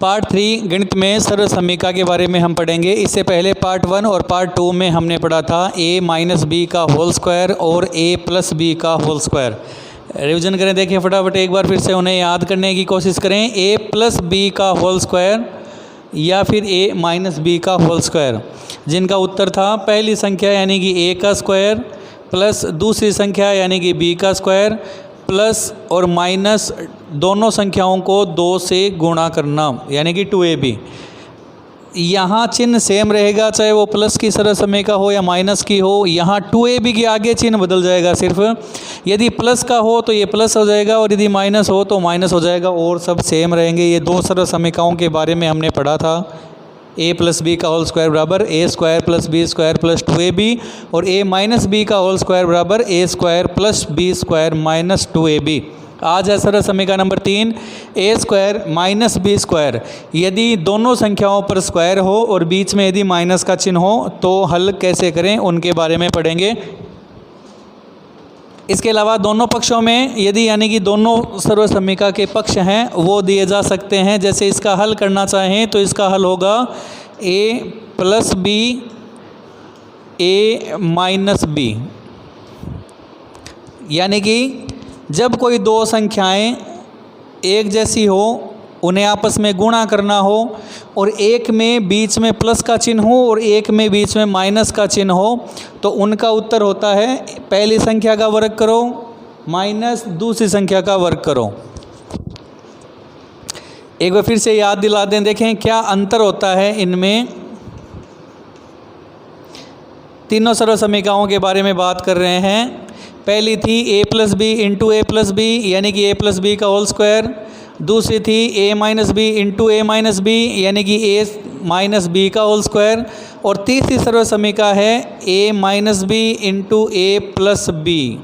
Part 3 गणित में सर्व समीका के बारे में हम पढ़ेंगे। इससे पहले पार्ट 1 और पार्ट 2 में हमने पढ़ा था a माइनस बी का होल स्क्वायर और a प्लस बी का होल स्क्वायर। रिवीजन करें, देखिए फटाफट एक बार फिर से उन्हें याद करने की कोशिश करें। a प्लस बी का होल स्क्वायर या फिर a माइनस बी का होल स्क्वायर, जिनका उत्तर था पहली संख्या यानी कि a का स्क्वायर प्लस दूसरी संख्या यानी कि b का स्क्वायर प्लस और माइनस दोनों संख्याओं को 2 से गुणा करना यानी कि 2ab। यहाँ चिन्ह सेम रहेगा, चाहे वो प्लस की सर्व समीका हो या माइनस की हो। यहाँ 2ab के आगे चिन्ह बदल जाएगा सिर्फ। यदि प्लस का हो तो ये प्लस हो जाएगा और यदि माइनस हो तो माइनस हो जाएगा, और सब सेम रहेंगे। ये दो सर्व समीकाओं के बारे में हमने पढ़ा था। a प्लस बी का होल स्क्वायर बराबर a square plus b square plus 2ab और a माइनस बी का होल स्क्वायर बराबर a square plus b square minus 2ab। आज है सर्व समीका number 3, a square minus B square. यदि दोनों संख्याओं पर स्क्वायर हो और बीच में यदि माइनस का चिन्ह हो तो हल कैसे करें, उनके बारे में पढ़ेंगे। इसके अलावा दोनों पक्षों में यदि यानी कि दोनों सर्व समीका के पक्ष हैं वो दिए जा सकते हैं। जैसे इसका हल करना चाहें तो इसका हल होगा a plus B a minus B, यानी कि जब कोई दो संख्याएं एक जैसी हो, उन्हें आपस में गुणा करना हो और एक में बीच में प्लस का चिन्ह हो और एक में बीच में माइनस का चिन्ह हो, तो उनका उत्तर होता है पहली संख्या का वर्ग करो माइनस दूसरी संख्या का वर्ग करो। एक बार फिर से याद दिला दें, देखें क्या अंतर होता है इनमें। तीनों सर्व समीकाओं के बारे में बात कर रहे हैं। पहली थी a plus B into A plus B यानी कि a प्लस बी का होल स्क्वायर। दूसरी थी a minus B into A minus B यानी कि a माइनस बी का होल स्क्वायर। और तीसरी सर्व समीका है a minus B into A plus B,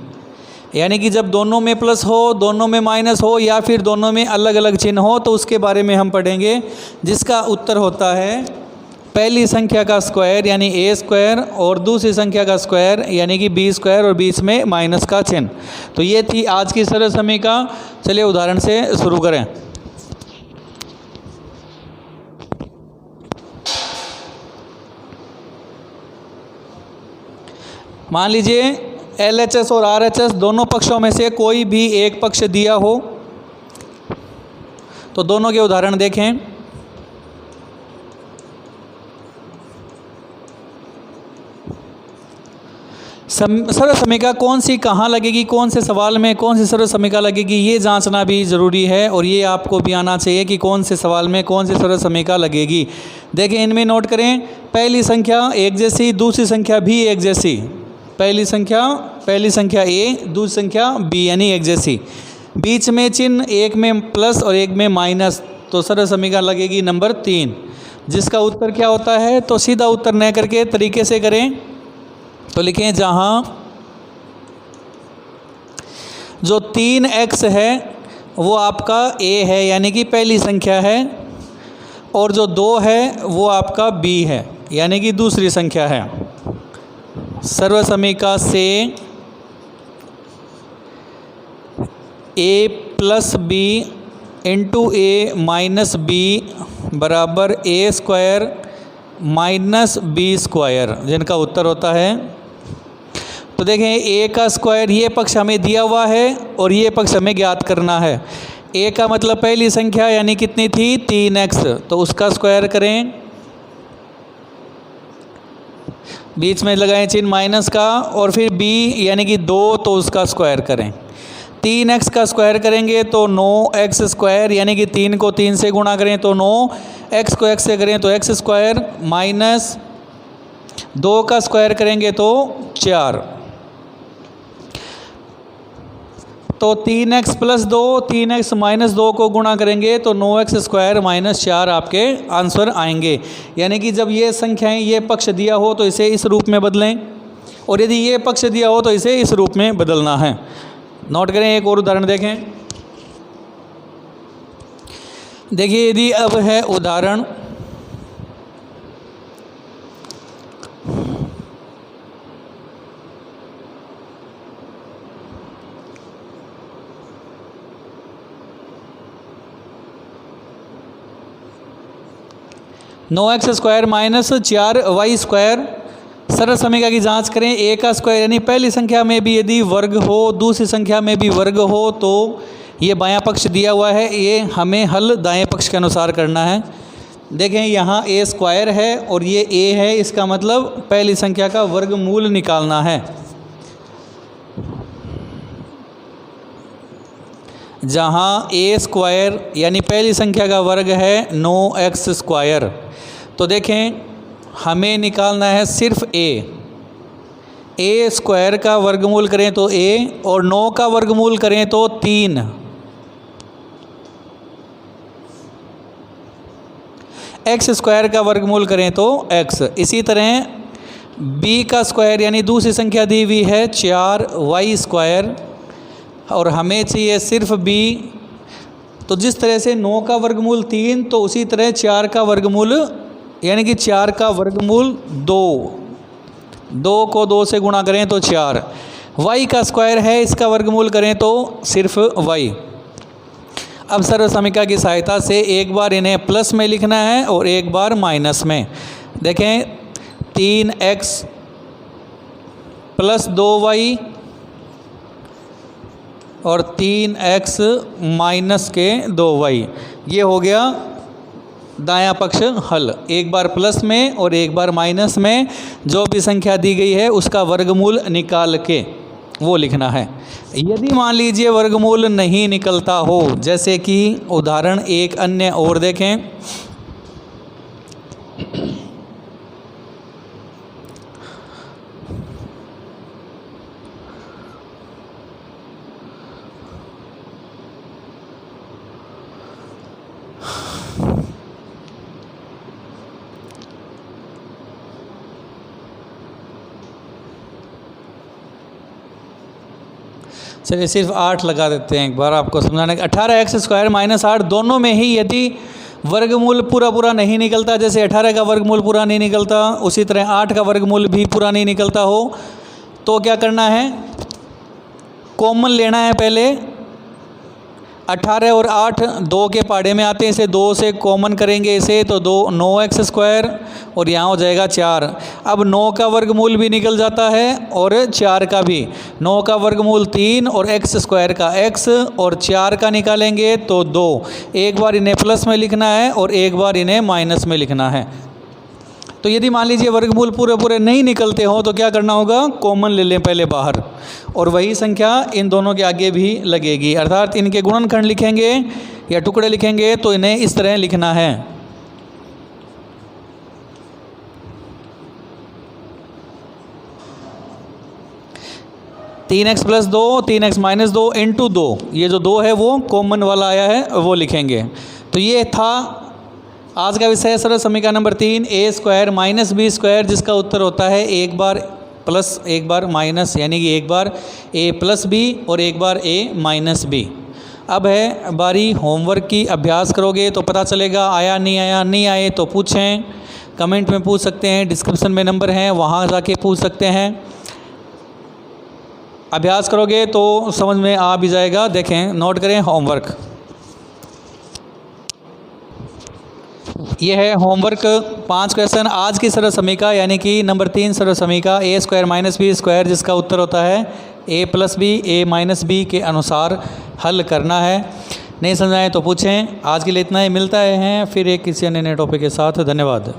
यानी कि जब दोनों में प्लस हो, दोनों में माइनस हो या फिर दोनों में अलग अलग चिन्ह हो, तो उसके बारे में हम पढ़ेंगे। जिसका उत्तर होता है पहली संख्या का स्क्वायर यानी a स्क्वायर और दूसरी संख्या का स्क्वायर यानी कि b स्क्वायर और बीच में माइनस का चिन्ह। तो ये थी आज की सर्व समीका। चलिए उदाहरण से शुरू करें। मान लीजिए LHS और RHS दोनों पक्षों में से कोई भी एक पक्ष दिया हो, तो दोनों के उदाहरण देखें। सर्व समीका कौन सी कहाँ लगेगी, कौन से सवाल में कौन सी सर्व समीका लगेगी, ये जांचना भी ज़रूरी है और ये आपको भी आना चाहिए कि कौन से सवाल में कौन सी सर्व समीका लगेगी। देखें इनमें नोट करें, पहली संख्या एक जैसी, दूसरी संख्या भी एक जैसी। पहली संख्या a, दूसरी संख्या b यानी एक जैसी। बीच में चिन्ह, एक में प्लस और एक में माइनस, तो सर्व समीका लगेगी नंबर 3। जिसका उत्तर क्या होता है, तो सीधा उत्तर न करके तरीके से करें तो लिखें जहाँ जो 3x है वो आपका a है यानी कि पहली संख्या है, और जो 2 है वो आपका b है यानी कि दूसरी संख्या है। सर्व समीका से a plus B into A minus B बराबर a square minus B square, जिनका उत्तर होता है, तो देखें a का स्क्वायर ये पक्ष हमें दिया हुआ है और ये पक्ष हमें ज्ञात करना है। a का मतलब पहली संख्या यानी कितनी थी 3x, तो उसका स्क्वायर करें। बीच में लगाएं चिन्ह माइनस का, और फिर b यानी कि 2, तो उसका स्क्वायर करें। 3x का स्क्वायर करेंगे तो 9x स्क्वायर यानी कि 3 को 3 से गुणा करें तो 9, x को x से करें तो x स्क्वायर माइनस 2 का स्क्वायर करेंगे तो 4, तो 3x प्लस 2, 3x माइनस 2 को गुणा करेंगे तो 9x स्क्वायर माइनस 4 आपके आंसर आएंगे। यानी कि जब ये संख्याएं ये पक्ष दिया हो तो इसे इस रूप में बदलें, और यदि ये पक्ष दिया हो तो इसे इस रूप में बदलना है। नोट करें, एक और उदाहरण देखें। देखिए यदि अब है उदाहरण 9x² माइनस 4y²। सरल समीकरण की जांच करें। a का स्क्वायर यानी पहली संख्या में भी यदि वर्ग हो, दूसरी संख्या में भी वर्ग हो, तो ये बायां पक्ष दिया हुआ है, ये हमें हल दाएं पक्ष के अनुसार करना है। देखें यहाँ a² है और ये a है, इसका मतलब पहली संख्या का वर्गमूल निकालना है। जहाँ a² यानी पहली संख्या का वर्ग है 9x², तो देखें हमें निकालना है सिर्फ a² का वर्गमूल करें तो a, और 9 का वर्गमूल करें तो 3, x² का वर्गमूल करें तो x। इसी तरह b का स्क्वायर यानी दूसरी संख्या दी हुई है 4y², और हमें चाहिए सिर्फ b। तो जिस तरह से 9 का वर्गमूल 3, तो उसी तरह 4 का वर्गमूल यानी कि 4 का वर्गमूल 2 को 2 से गुणा करें तो 4। y का स्क्वायर है, इसका वर्गमूल करें तो सिर्फ y। अब सरल समीकरण की सहायता से एक बार इन्हें प्लस में लिखना है और एक बार माइनस में। देखें 3x + 2y और 3x - 2y, ये हो गया दायां पक्ष हल। एक बार प्लस में और एक बार माइनस में जो भी संख्या दी गई है उसका वर्गमूल निकाल के वो लिखना है। यदि मान लीजिए वर्गमूल नहीं निकलता हो, जैसे कि उदाहरण एक अन्य और देखें। चलिए सिर्फ 8 लगा देते हैं एक बार आपको समझाने का। 18x² - 8, दोनों में ही यदि वर्गमूल पूरा नहीं निकलता, जैसे 18 का वर्गमूल पूरा नहीं निकलता, उसी तरह 8 का वर्गमूल भी पूरा नहीं निकलता हो, तो क्या करना है, कॉमन लेना है। पहले 18 और 8 2 के पाड़े में आते हैं, इसे 2 से कॉमन करेंगे इसे, तो 9x² और यहाँ हो जाएगा 4। अब 9 का वर्गमूल भी निकल जाता है और 4 का भी। 9 का वर्गमूल 3 और x² का x, और 4 का निकालेंगे तो 2। एक बार इन्हें प्लस में लिखना है और एक बार इन्हें माइनस में लिखना है। तो यदि मान लीजिए वर्गमूल पूरे नहीं निकलते हो तो क्या करना होगा, कॉमन ले लें पहले बाहर, और वही संख्या इन दोनों के आगे भी लगेगी। अर्थात इनके गुणनखंड लिखेंगे या टुकड़े लिखेंगे तो इन्हें इस तरह लिखना है। तीन x + 2, 3x - 2 × 2, ये जो 2 है वो कॉमन वाला आया है, वो लिखेंगे। तो ये था आज का विषय सरल समीकरण नंबर 3, a² - b², जिसका उत्तर होता है एक बार प्लस एक बार माइनस, यानी कि एक बार a + b और एक बार a - b। अब है बारी होमवर्क की। अभ्यास करोगे तो पता चलेगा आया नहीं आया। नहीं आए तो पूछें, कमेंट में पूछ सकते हैं, डिस्क्रिप्शन में नंबर हैं वहाँ जाके पूछ सकते हैं। अभ्यास करोगे तो समझ में आ भी जाएगा। देखें, नोट करें होमवर्क। ये है होमवर्क 5 क्वेश्चन आज की सरल समीकरण यानी कि नंबर 3 सरल समीकरण a² - b², जिसका उत्तर होता है a + b a - b के अनुसार हल करना है। नहीं समझ आए तो पूछें। आज के लिए इतना ही, मिलता है फिर एक किसी अन्य टॉपिक के साथ। धन्यवाद।